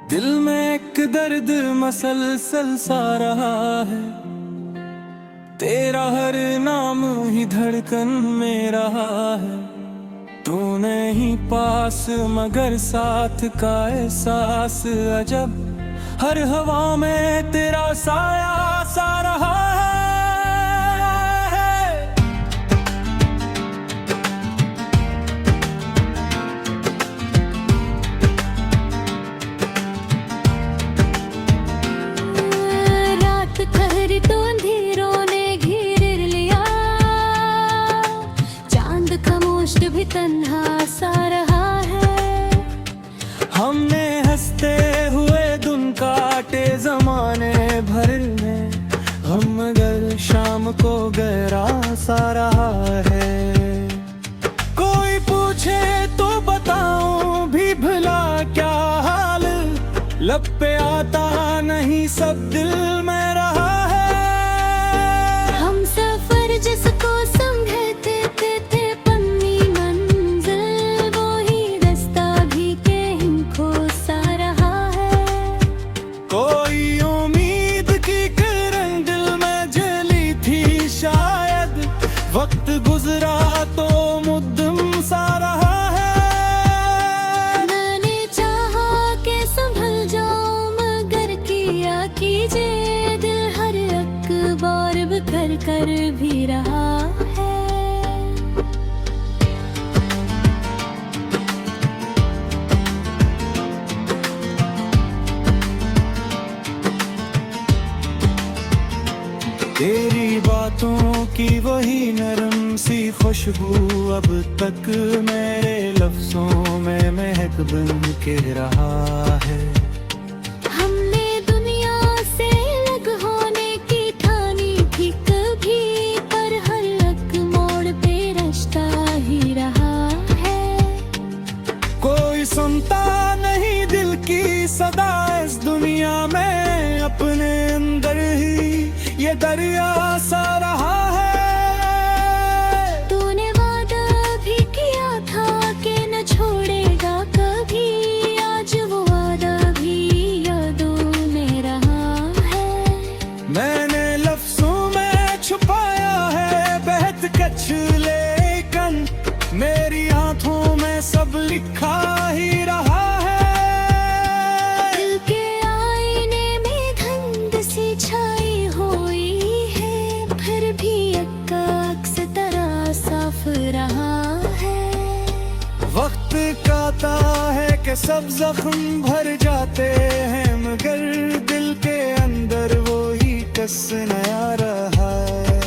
दिल में एक दर्द मसलसल सा रहा है, तेरा हर नाम ही धड़कन में रहा है। तू नहीं पास मगर साथ का एहसास अजब, हर हवा में तेरा साया सा रहा है। रात ठहरी तो अंधेरों ने घेर लिया, चांद खामोश भी तन्हा सा रहा है। हमने हंसते हुए दिन काटे जमाने भर में, हम मगर शाम को गहरा सा रहा है। कोई पूछे तो बताऊं भी भला क्या हाल, लब पे आता नहीं सब दिल में रहा है। हम सफर जिसको समझते थे पन्नी मंजिल, वो ही रास्ता भी कहीं खो सा रहा है। कोई उम्मीद की किरण दिल में जली थी शायद, वक्त गुजरा तो मुद्दम सा रहा है। मैंने चाहा कि संभल जाऊं मगर किया कीजिए, दिल हर अखबार बिखर कर भी रहा है। तेरी बातों की वही नरम सी खुशबू अब तक मेरे लफ्जों में महक बन के रहा है। हमने दुनिया से अलग होने की ठानी थी कभी, पर हर एक मोड़ पे रास्ता ही रहा है। कोई सुनता नहीं दिल की सदा इस दुनिया में, अपने अंदर ही ये दरिया सा रहा है। तूने वादा भी किया था कि न छोड़ेगा कभी, आज वो वादा भी यादों में रहा है। मैंने लफ्जों में छुपाया है बेहद कछ, लेकिन मेरी आंखों में सब लिखा ही रहा है। दिल के आईने में धुंध सी छाई हुई है, फिर भी अक्स तरह साफ रहा है। वक्त कहता है कि सब जख्म भर जाते हैं, मगर दिल के अंदर वो ही कस नया रहा है।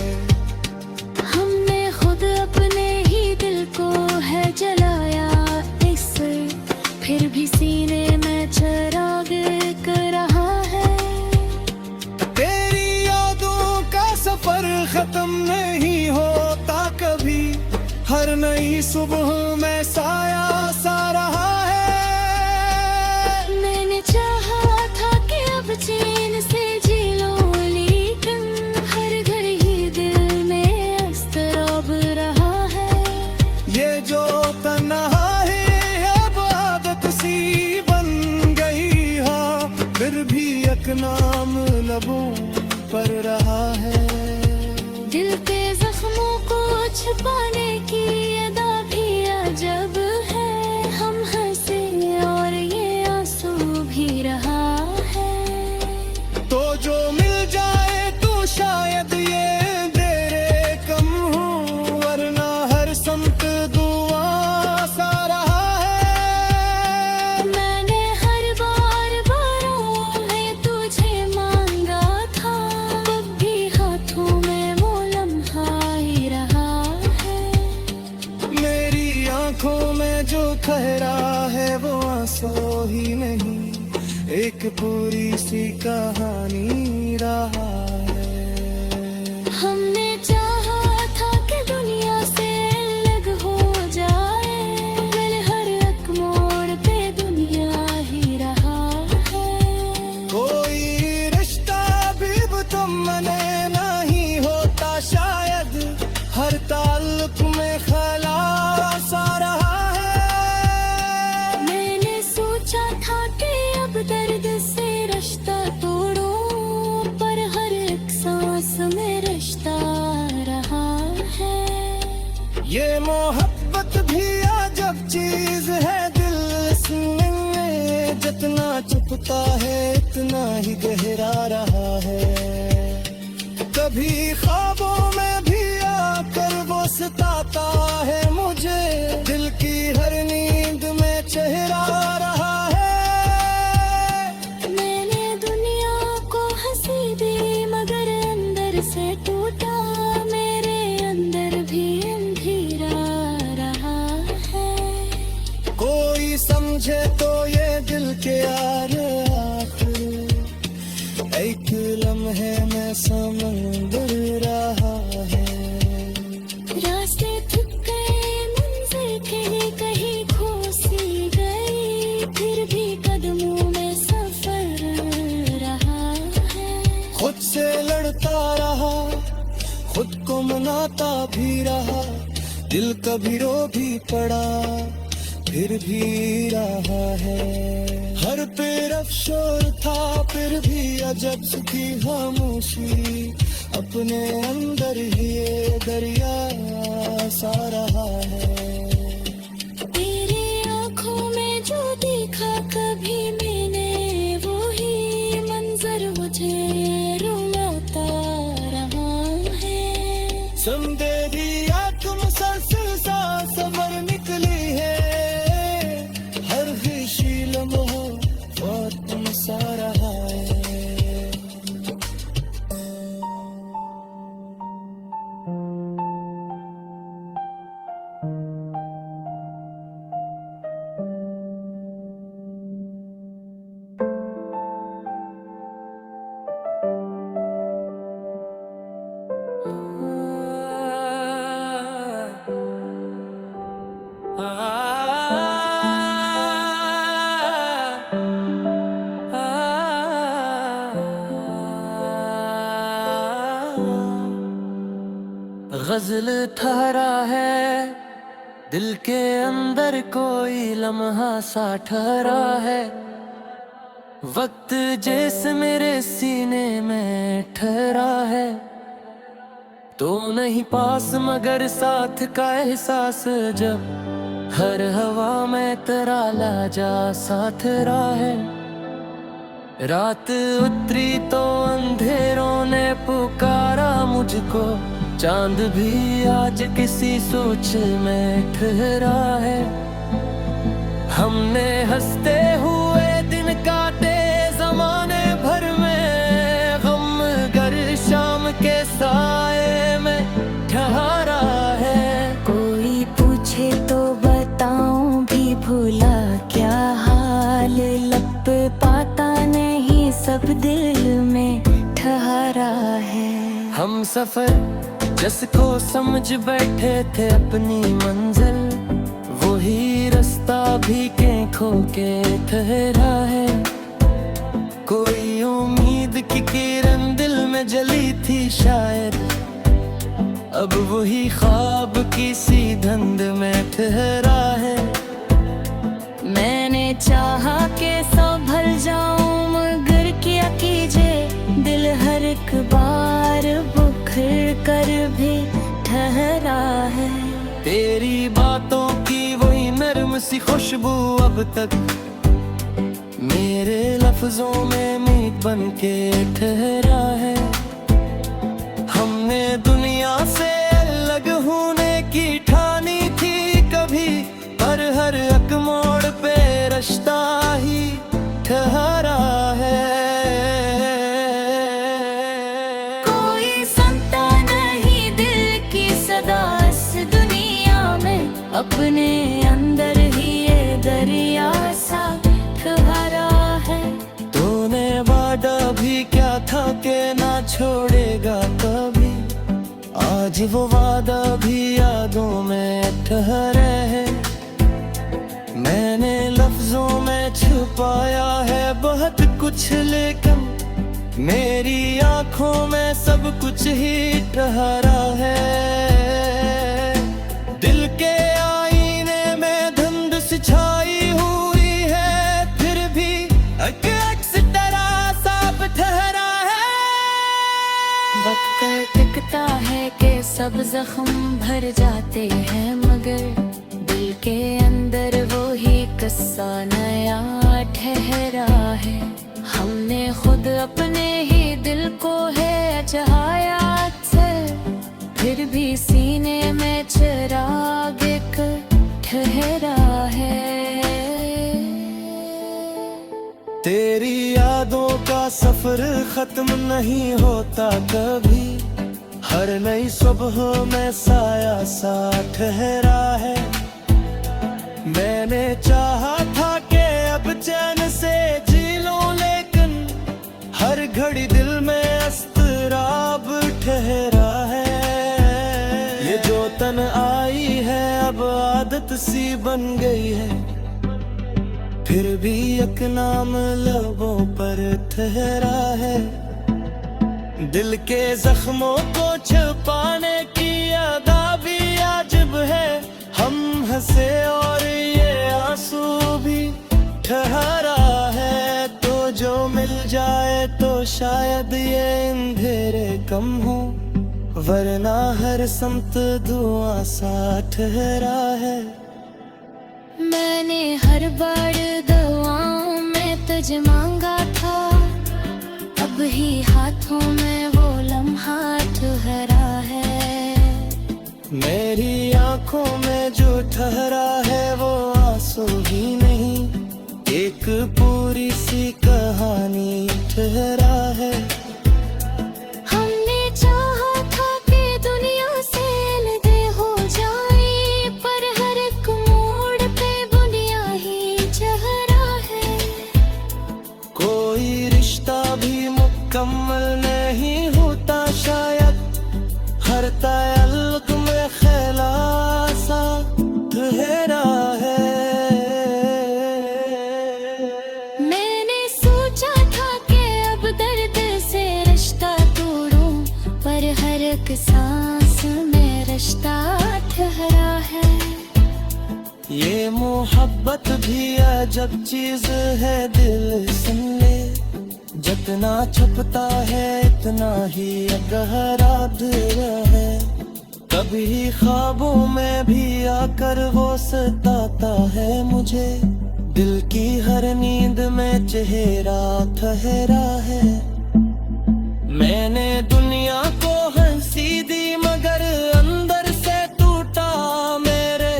हमने खुद अपने ही दिल को है जलाया इससे, फिर भी सीने में चिराग कर रहा है। तेरी यादों का सफर खत्म नहीं होता कभी, हर नई सुबह में साया सा रहा है। मैंने चाहा था कि अब चैन से जी लूं, लेकिन हर घर ही दिल में अस्तराब रहा है। ये जो तन्हाई अब आदत सी बन गई है, फिर भी एक नाम लबों पर रहा है। दिल पे जख्मों को छुपाने की अदा भी अजब है, हम हंसे और ये आंसू भी रहा है। तो जो मिल जाए तो शायद ये तेरे कम हो, वरना हर संत दुआ सा रहा है। मैंने हर बारों में तुझे मांगा था, तब भी हाथों में वो लम्हा ही रहा है। मेरी आंखों में जो ठहरा है वो आंसू ही नहीं, एक पूरी सी कहानी रहा है। हमने चाहा था कि दुनिया से अलग हो जाए, दिल हर एक मोड़ पे दुनिया ही रहा है। कोई रिश्ता भी तुमने नहीं होता शायद, हर ताल्लुक में खलास आ रहा है। मैंने सोचा था कि अब दर्द ये मोहब्बत भी अजब चीज है, दिल इसमें जितना छुपता है इतना ही गहरा रहा है। कभी ख्वाबों में भी आकर वो सताता है मुझे, दिल की हर नींद में चेहरा रहा है। मैंने दुनिया को हंसी दी मगर अंदर से टूटा, मेरे अंदर भी अंधेरा रहा है। कोई समझे तो ये दिल के यार एक लम्हे में समंदर रहा है। रास्ते थक गए, मंजिल के कहीं खो सी गई, फिर भी कदमों में सफर रहा है। खुद से लड़ता रहा, खुद को मनाता भी रहा, दिल कभी रो भी पड़ा फिर भी रहा है। हर तरफ शोर था फिर भी अजब सुखी खामोशी, अपने अंदर ही ये दरिया सा रहा है। तेरी आँखों में जो देखा कभी मैंने, वही मंजर मुझे रुलाता रहा है। समझे दिया तुम सरसर सा सबर निकली है, हर खुशी लम्हा और तुम सा रहा है। गजल ठहरा है दिल के अंदर, कोई लम्हा सा ठहरा है। वक्त जैसे मेरे सीने में ठहरा है, तो नहीं पास मगर साथ का एहसास, जब हर हवा में तेरा लाजा साथ रहा है। रात उतरी तो अंधेरों ने पुकारा मुझको, चांद भी आज किसी सोच में ठहरा है। हमने हंसते हुए दिन काटे ज़माने भर में, गम गर शाम के साए में ठहरा है। कोई पूछे तो बताऊं भी भूला क्या हाल, लब पाता नहीं सब दिल में ठहरा है। हम सफर जिसको समझ बैठे थे अपनी मंजिल, वही रास्ता भी खो के ठहरा है। कोई उम्मीद की किरण दिल में जली थी शायद, अब वही ख्वाब किसी धुंध में ठहरा है। मैंने चाहा के संभल जाऊं मगर क्या कीजिए, दिल हर एक बार बुखर कर भी ठहरा है। तेरी बातों की वही नर्म सी खुशबू अब तक मेरे लफ्जों में मीत बन के ठहरा है। हमने दुनिया से अलग होने की ठानी थी कभी, पर हर एक मोड़ पे रास्ता ही ठहरा है। कोई सुनता नहीं दिल की सदा इस दुनिया में, अपने अंदर ही ये दरिया सा ठहरा है। तूने वादा भी क्या था कि ना छोड़ेगा कभी, आज वो वादा भी यादों में ठहरे है। मैंने लफ्जों में छुपाया है बहुत कुछ, लेकिन मेरी आंखों में सब कुछ ही ठहरा है। दिल के आईने में धुंध सी छाई हुई है, फिर भी एक अक्स तरह साफ ठहरा है। वक्त टिकता है कि सब जख्म भर जाते हैं, मगर दिल के अंदर वो ही किस्सा नया ठहरा है। हमने खुद अपने ही दिल को है चाहा से, फिर भी सीने में चिराग एक ठहरा है। तेरी यादों का सफर खत्म नहीं होता कभी, हर नई सुबह में साया सा ठहरा है। मैंने चाहा था कि अब चैन से जी लूं, लेकिन हर घड़ी दिल में अस्तराब ठहरा है। ये जो तन आई है अब आदत सी बन गई है, फिर भी एक नाम लबों पर ठहरा है। दिल के जख्मों को छुपाने की अदा भी अजब है। हम हंसे और ये आंसू भी ठहरा है। तो जो मिल जाए तो शायद ये अंधेरे कम हो, वरना हर समत धुआं सा ठहरा है। मैंने हर बार दुआओं में तुझ मांगा था, अब ही हाथों में वो लम्हा ठहरा है। मेरी आंखों में जो ठहरा है वो आंसू ही नहीं, एक पूरी सी कहानी ठहरा है। हमने चाहा था कि दुनिया से अलग हो जाए, पर हर एक मोड़ पे बुनिया ही चेहरा है। कोई रिश्ता भी मुकम्मल नहीं होता शायद, हर ताल्लुक में खलासा ठहरा है। मैंने सोचा था कि अब दर्द से रिश्ता तोड़ूं, पर हर एक सांस में रिश्ता ठहरा है। ये मोहब्बत भी अजब चीज है, दिल सुन ले। जितना छुपता है इतना ही गहरा दिल है। कभी ख्वाबों में भी आकर वो सताता है मुझे, दिल की हर नींद में चेहरा ठहरा है। मैंने दुनिया को हंसी दी मगर अंदर से टूटा, मेरे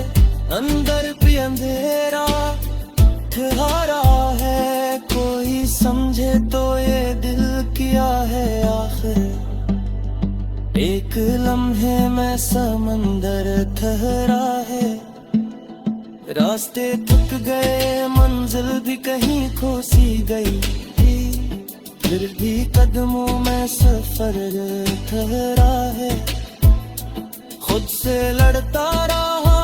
अंदर भी अंधेरा ठहरा है। कोई समझे तो ये दिल किया है आखिर, एक लम्हे में समंदर ठहरा है। रास्ते थक गए मंजिल भी कहीं खो सी गई, फिर भी कदमों में सफर ठहरा है। खुद से लड़ता रहा,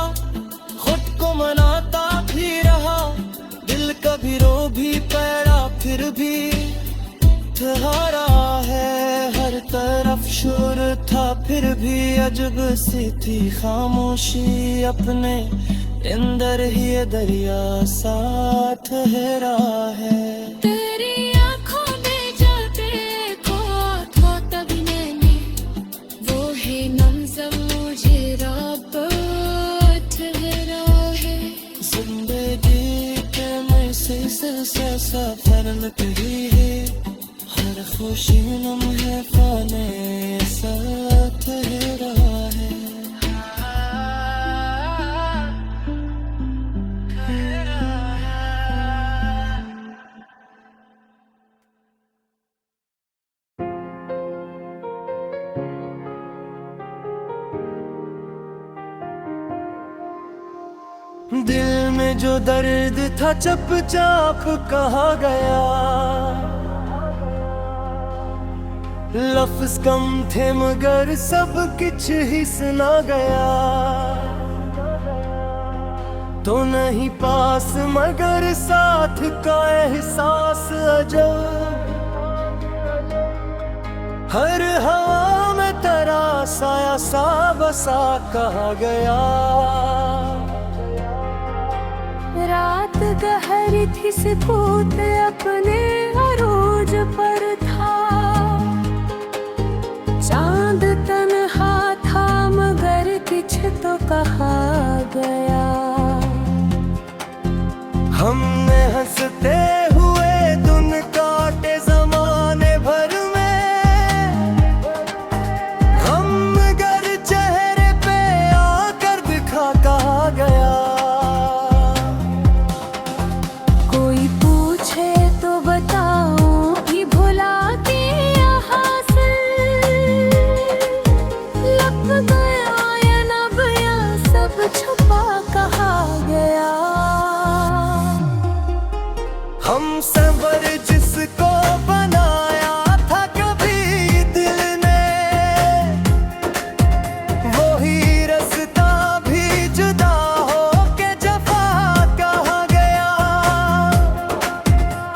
खुद को मनाता भी रहा, दिल कभी रो भी पड़ा फिर भी ठहरा है। हर तरफ शोर था फिर भी अजब सी थी खामोशी, अपने अंदर ही दरिया सा ठहरा है। तेरी आंखों में जो देखो था तभी मैंने, वो ही मंज़र मुझे रब ठहरा है। जिंदगी के में से सफर लगी है, हर खुशी लम्हे पाने सा ठहरा है। दिल में जो दर्द था चुपचाप कहा गया, लफ्ज कम थे मगर सब कुछ ही सुना गया। तो नहीं पास मगर साथ का एहसास अजब, हर हवा में तेरा साया सा बसा कहा गया। रात गहरी थी सुकूत अपने अरूज पर था, हंसते हुए दिन काटे जमाने भर में, हम गर चेहरे पे आकर दिखा कहा गया। कोई पूछे तो बताऊं कि भुला के या हासिल, लप गया या न बया सब छुपा कहा गया। हम सबर जिसको बनाया था कभी दिल ने, वही रास्ता भी जुदा हो के जफा कहा गया।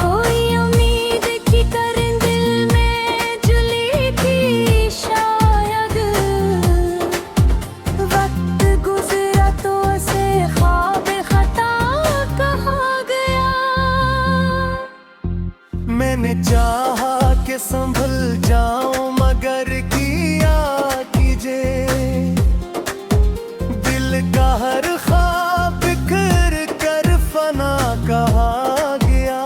कोई उम्मीद की करन दिल में जुली थी शायद, वक्त गुजरा तो उसे ख्वाब खता कहा गया। मैंने चाहा कि संभल जाऊं मगर किया कीजे, दिल का हर ख्वाब बिखर कर फना कहा गया।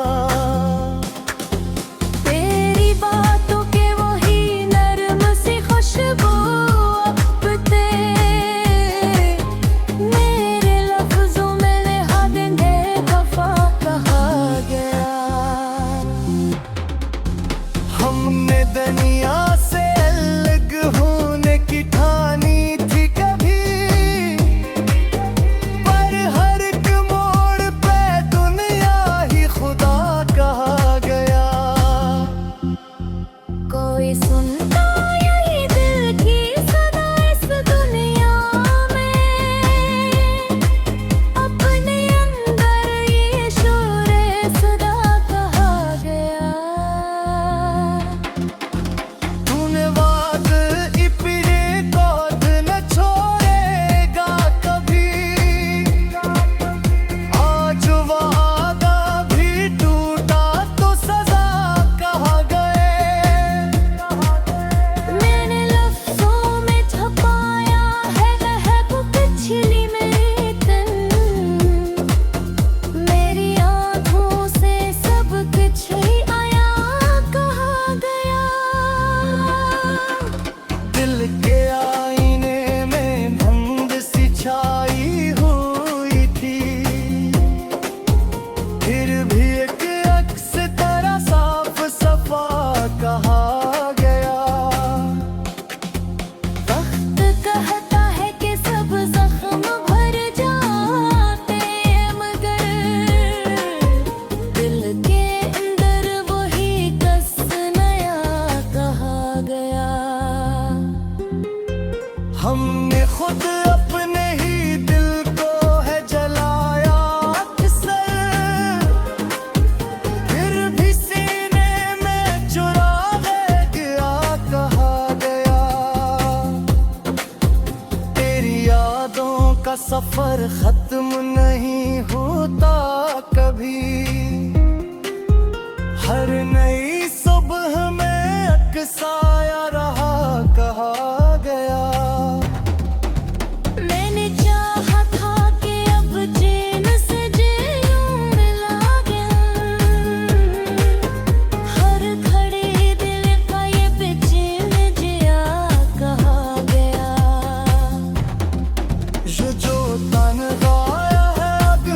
तेरी बातों के वही नर्म सी खुशबू अब थे, मेरे लफ्जों में लिखा देंगे वफा कहा गया। हमने दुनिया से अलग होने की ठानी थी कभी, पर हर एक मोड़ पे दुनिया ही खुदा कहा गया। कोई सुनता यही दिल की सदा इस दुनिया में, अपने अंदर ये शोरे सदा कहा गया। तूने वाद इपरे कोद न छोड़ेगा कभी, आज वादा भी टूटा तो सजा कहा गए। मैंने लफ्जों में छुपाया है वो पिछली मेरी तन, मेरी आँखों से सब कुछ ही आया कहा गया। दिल के आईने में धुंध सी छाई हुई थी, फिर भी एक अक्स तेरा साफ सफा कहा गया। वक्त कहता है कि सब जख्म भर जाते हैं, मगर दिल के अंदर वही कस नया कहा गया। हमने खुद अपने ही दिल को है जलाया अक्सर, फिर भी सीने में चुरा ले गया कहा गया। तेरी यादों का सफर खत्म नहीं होता कभी, हर नई सुबह में अक्साया रहा कहा गया। मैंने चाहा था कि अब चैन से जीऊं मिला गया, हर खड़े दिल का ये बेचैन जिया कहा गया। ये जो तन्हाया है अब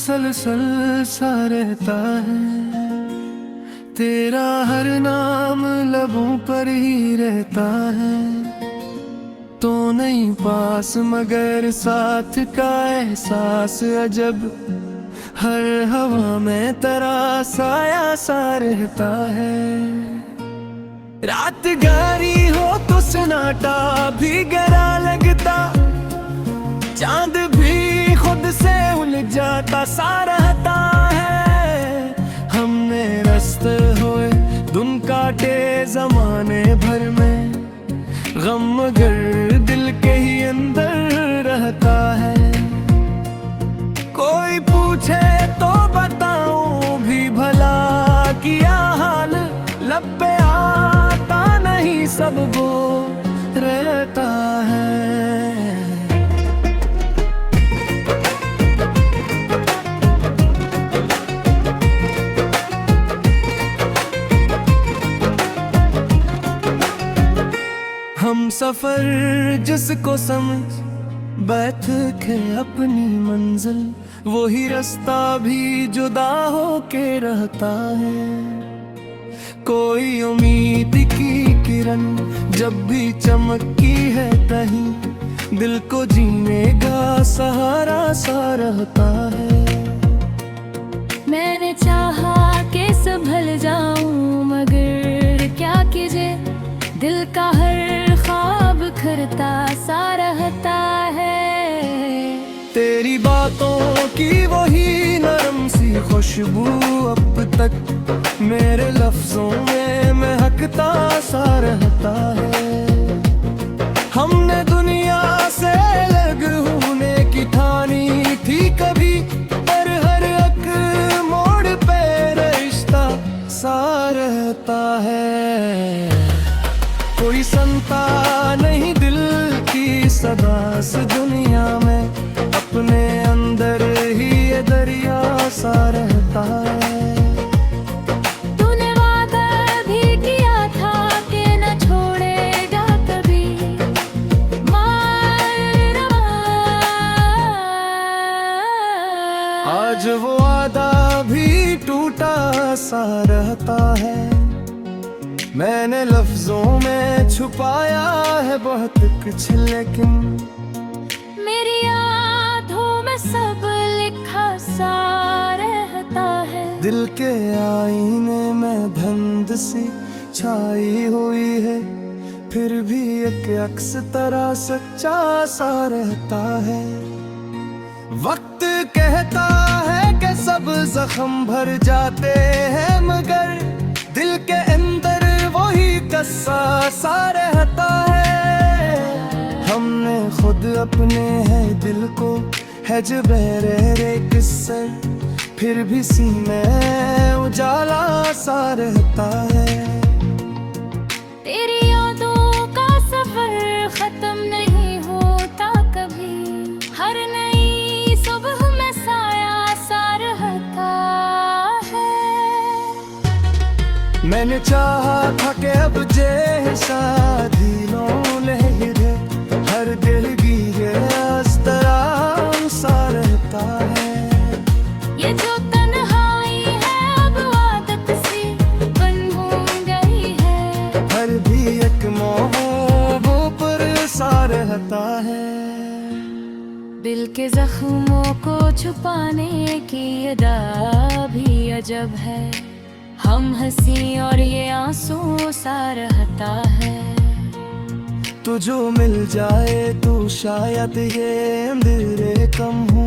मुसलसल सा रहता है, तेरा हर नाम लबों पर ही रहता है। तो नहीं पास मगर साथ का एहसास अजब, हर हवा में तेरा साया सा रहता है। रात गहरी हो तो सन्नाटा भी गहरा लगता, चांद भी खुद से उलझ जाता सा रहता है। हमने रास्ते हुए धुन काटे जमाने भर में, गम मगर दिल के ही अंदर रहता है। कोई पूछे तो बताऊं भी भला किया हाल, लब पे आता नहीं सब वो रहता है। हम सफर जिसको समझ बैठ के अपनी मंजिल, वही रास्ता भी जुदा हो के रहता है। कोई उम्मीद की किरण जब भी चमकती है कहीं, दिल को जीने का सहारा सा रहता है। मैंने चाहा कि संभल जाऊं मगर क्या कीजिए, दिल का हर ख्वाब खरता सा रहता है। तेरी बातों की वही नरम सी खुशबू अब तक मेरे लफ्जों में महकता सा रहता है। हमने दुनिया से अलग होने की ठानी थी कभी, पर हर एक मोड़ पे रिश्ता सा रहता है। कोई सुनता नहीं दिल की सदा से दुनिया में, अपने अंदर ही ये दरिया सा रहता है। तूने वादा भी किया था कि न छोड़ेगा कभी, आज वो वादा भी टूटा सा रहता है। मैंने लफ्जों में छुपाया है बहुत कुछ, लेकिन मेरी यादों में सब लिखा सा रहता है। दिल के आईने में धुंध सी छाई हुई है, फिर भी एक अक्स तरह सच्चा सा रहता है। वक्त कहता है कि सब जख्म भर जाते हैं, मगर दिल के अंदर वही कस्सा सा रहता है। हमने खुद अपने है दिल को है जबेरे किस्से, फिर भी सीने उजाला सा रहता है। तेरी यादों का सफर खत्म नहीं होता कभी, हर नई सुबह में साया सा रहता है। मैंने चाहा था कि अब जैसा दिलों लहरे, हर दिल की इस तरह सा रहता है। ये जो तन्हाई है अब आदत सी बन हो गई है, हर भी एक मोह पर सा रहता है। दिल के जख्मों को छुपाने की अदा भी अजब है, हम हंसी और ये आंसू सा रहता है। तो जो मिल जाए तो शायद ये अंधेरे कम हो,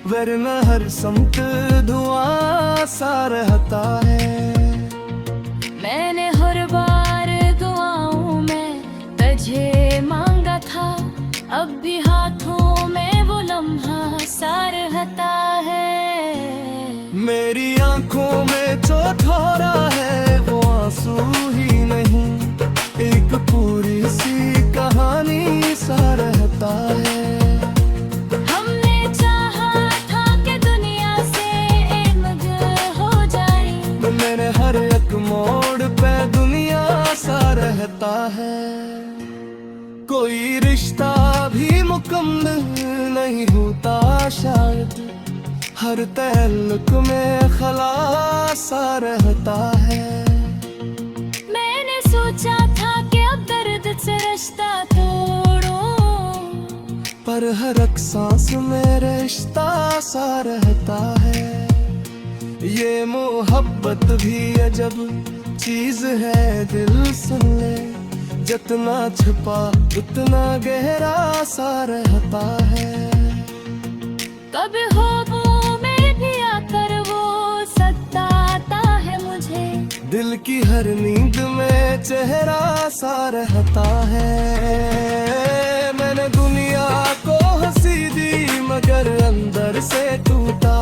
वरना हर समत धुआं सा रहता है। मैंने हर बार दुआओं में तुझे मांगा था, अब भी हाथों में वो लम्हा सा रहता है। मेरी आंखों में जो ठहरा है वो आंसू ही नहीं, एक पूरी सी कहानी सा रहता है। हमने चाहा था कि दुनिया से अलग हो जाए, मेरे हर एक मोड़ पे दुनिया सा रहता है। कोई रिश्ता भी मुकम्मल नहीं होता शायद, हर तअल्लुक में खलासा रहता है। मैंने सोचा था कि अब दर्द से रिश्ता तोड़ो, पर हर एक सांस में रिश्ता सा रहता है। ये मोहब्बत भी अजब चीज है, दिल सुन ले, जितना छुपा उतना गहरा सा रहता है। कभी ख्वाबों में भी आकर वो सताता है मुझे, दिल की हर नींद में चेहरा सा रहता है। मैंने दुनिया को हंसी दी मगर अंदर से टूटा,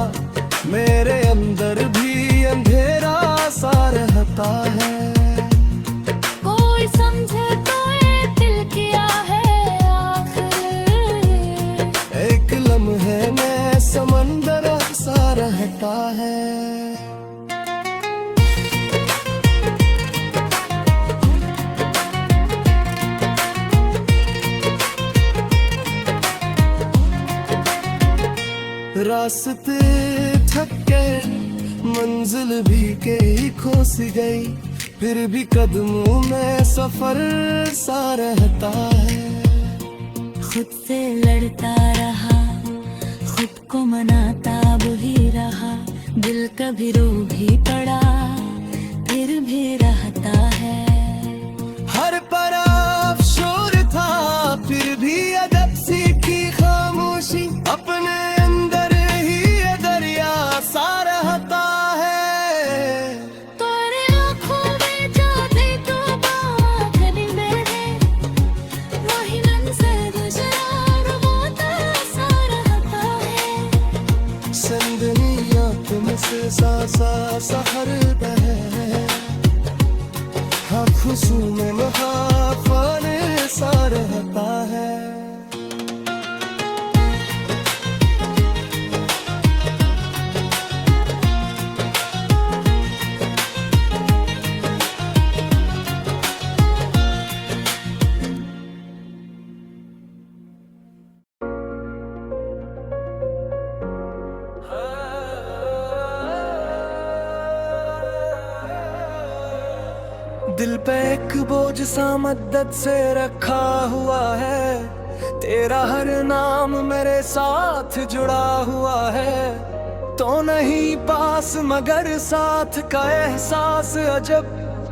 मेरे अंदर भी अंधेरा सा रहता है। कोई समझे तो ये दिल किया है आखिर, एक लम्हे में समंदर सा रहता है। रास्ते थक गए, मंजिल भी कई खो सी गई, फिर भी कदमों में सफर सा रहता है। खुद से लड़ता रहा, खुद को मनाता वही रहा, दिल कभी रो भी पड़ा फिर भी रहता है। हर तरफ शोर था फिर भी अदब सीखी खामोशी, अपने अंदर ही ये दरिया सा रहता है। तेरे आँखों में जो देखो आखिरी मेरे, वही मंज़र गुज़रार वो सा रहता है। संदनिया तुमसे सा सहर बहे, खुशू में महाफाने सा रहता है। दिल पे एक बोझ सा मद्दत से रखा हुआ है, तेरा हर नाम मेरे साथ जुड़ा हुआ है। तो नहीं पास मगर साथ का एहसास अजब,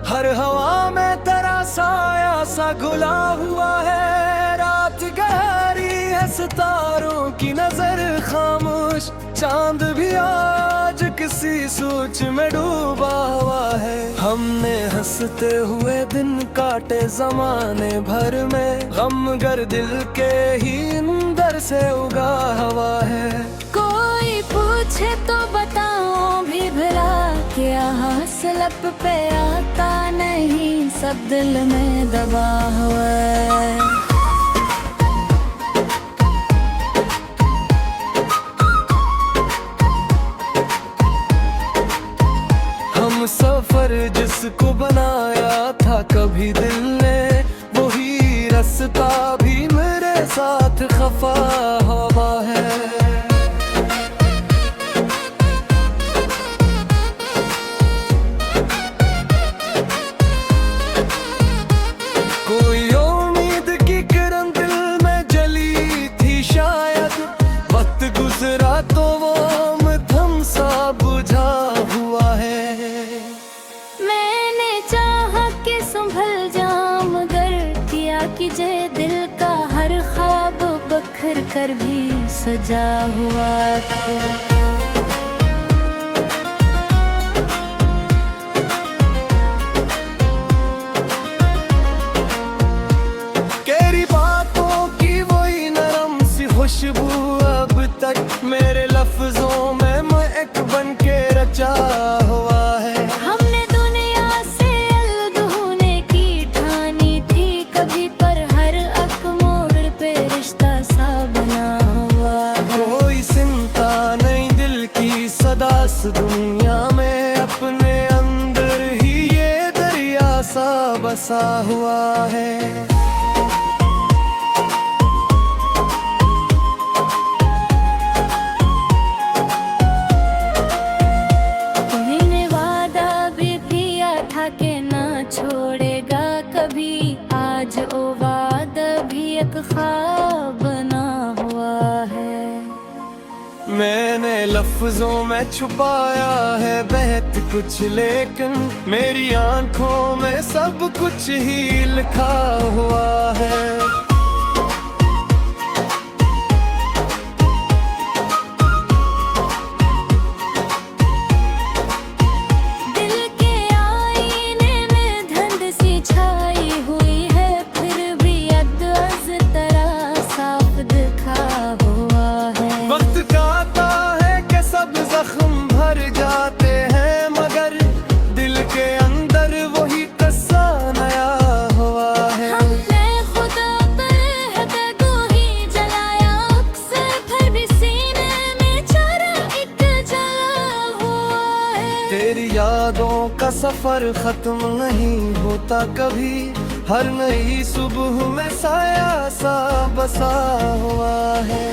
हर हवा में तेरा साया सा घुला हुआ है। रात गहरी है सितारों की नजर खामोश, चांद भी आज किसी सोच में डूबा हुआ है। हमने हंसते हुए दिन काटे जमाने भर में, गम गर दिल के ही अंदर से उगा हुआ है। कोई पूछे तो बताओ भी भला, क्या हौसलप पे आता नहीं, सब दिल में दबा हुआ है। सफर जिसको बनाया था कभी दिल ने, वही रास्ता भी मेरे साथ खफा हुआ है। कोई उम्मीद की किरण दिल में जली थी शायद, वक्त गुजरा तो वो थम सा बुझा हुआ है। संभल जाऊं मगर किया कीजे, दिल का हर ख्वाब बखर कर भी सजा हुआ था। तेरी बातों की वही नरम सी खुशबू अब तक मेरे लफ्जों में महक बन के रचा हुआ है। दुनिया में अपने अंदर ही ये दरिया सा बसा हुआ है। लफ्जों में छुपाया है बहुत कुछ, लेकिन मेरी आंखों में सब कुछ ही लिखा हुआ है। दिल के आईने में धुंध सी छाई हुई है, फिर भी अज़ तरह साफ दिखा हुआ है। वक्त कहता है कि सब जख्म भर जाते हैं, मगर दिल के अंदर वही कस्सा नया हुआ है। हमने खुदा पर है तू ही जलाया अक्सर, फिर भी सीने में चरा एक जला हुआ है। तेरी यादों का सफर खत्म नहीं होता कभी, हर नई सुबह में साया सा बसा हुआ है।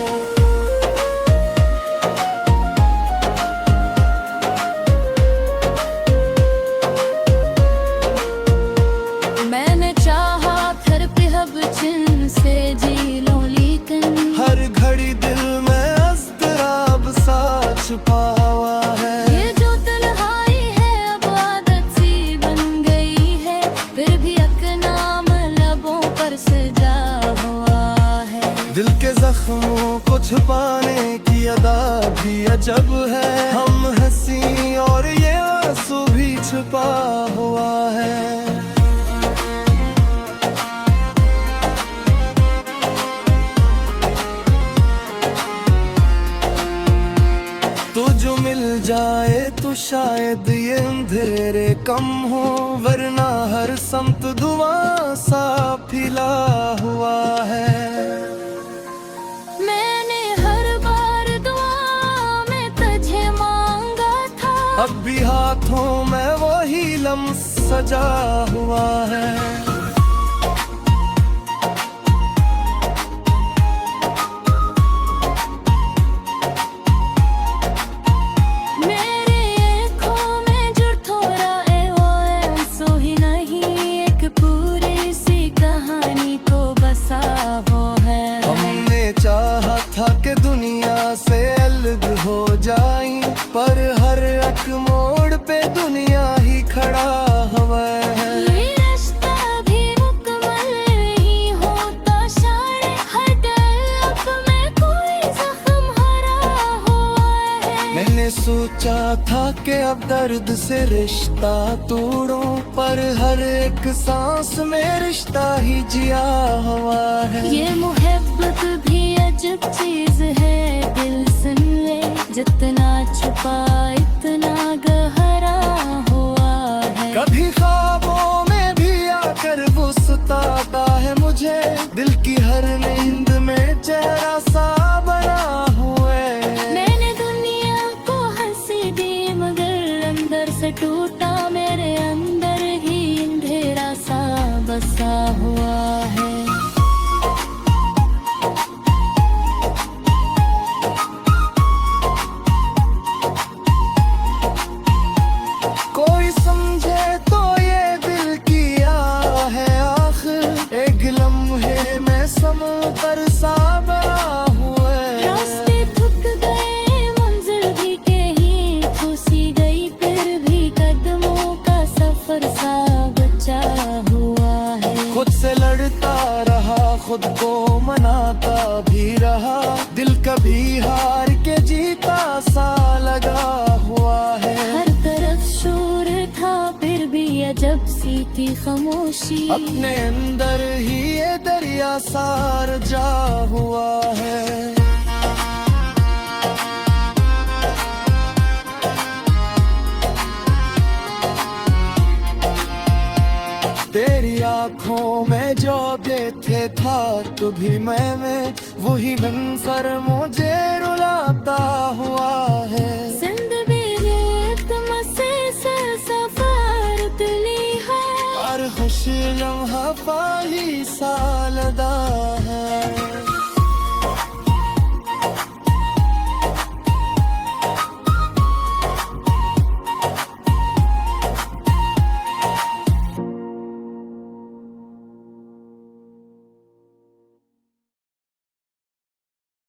मैंने चाहा फिर भी अब चिन से जी लूं, लेकिन हर घड़ी दिल में अज़्तराब सा छुपा हुआ है। ये जो तन्हाई है अब आदत सी बन गई है, फिर भी एक नाम लबों पर सजा हुआ है। दिल के जख्मों को छुपाने की अदा भी अजब है, हम हंसी और ये आंसू भी छुपा हुआ है। तो जो मिल जाए तो शायद ये अंधेरे कम हो, वरना हर समत धुआं सा फैला हुआ है। मैंने हर बार दुआ में तुझे मांगा था, अब भी हाथों में वही लम्स सजा हुआ है। मेरे आँखों में जो थोड़ा है वो आंसू ही नहीं, एक पूरी सी कहानी तो बसा वो है। हमने चाहा था कि दुनिया से अलग हो जाएं, पर हर एक मोड़ पे दुनिया ही खड़ा हुआ है। ये रिश्ता भी मुकम्मल नहीं होता शायद, हर डर में कोई जख्म हरा हुआ है। मैंने सोचा था कि अब दर्द से रिश्ता तोड़ूं, पर हर एक सांस में रिश्ता ही जिया हुआ है। ये मोहब्बत भी अजब चीज है, दिल सुन ले जितना छुपा इतना गहरा हुआ है। कभी ख्वाबों में भी आकर वो सताता है मुझे, दिल की हर नींद में चेहरा सा बना हुआ है। मैंने दुनिया को हंसी दी मगर अंदर से टूटा, मेरे अंदर ही अंधेरा सा बसा हुआ है। कोई समझे तो ये दिल की आह है आखिर, एक लम्हे में समंदर सा बना हुआ है। रास्ते थक गए मंजिल भी कहीं खुशी गई, फिर भी कदमों का सफर सा बचा हुआ है। खुद से लड़ता रहा, खुद को मनाता भी रहा, दिल कभी हार के जीता सा लगा हुआ है। हर तरफ शोर था फिर भी अजब सी थी खामोशी, अपने अंदर ही ये दरिया सार जा हुआ है। तेरी आंखों में जो देखे था तो भी मैं वही मंजर मुझे रुलाता हुआ है। जिंदगी रेत मसे से सफर तुली है, और खुश लम्हा पाली सालदा है।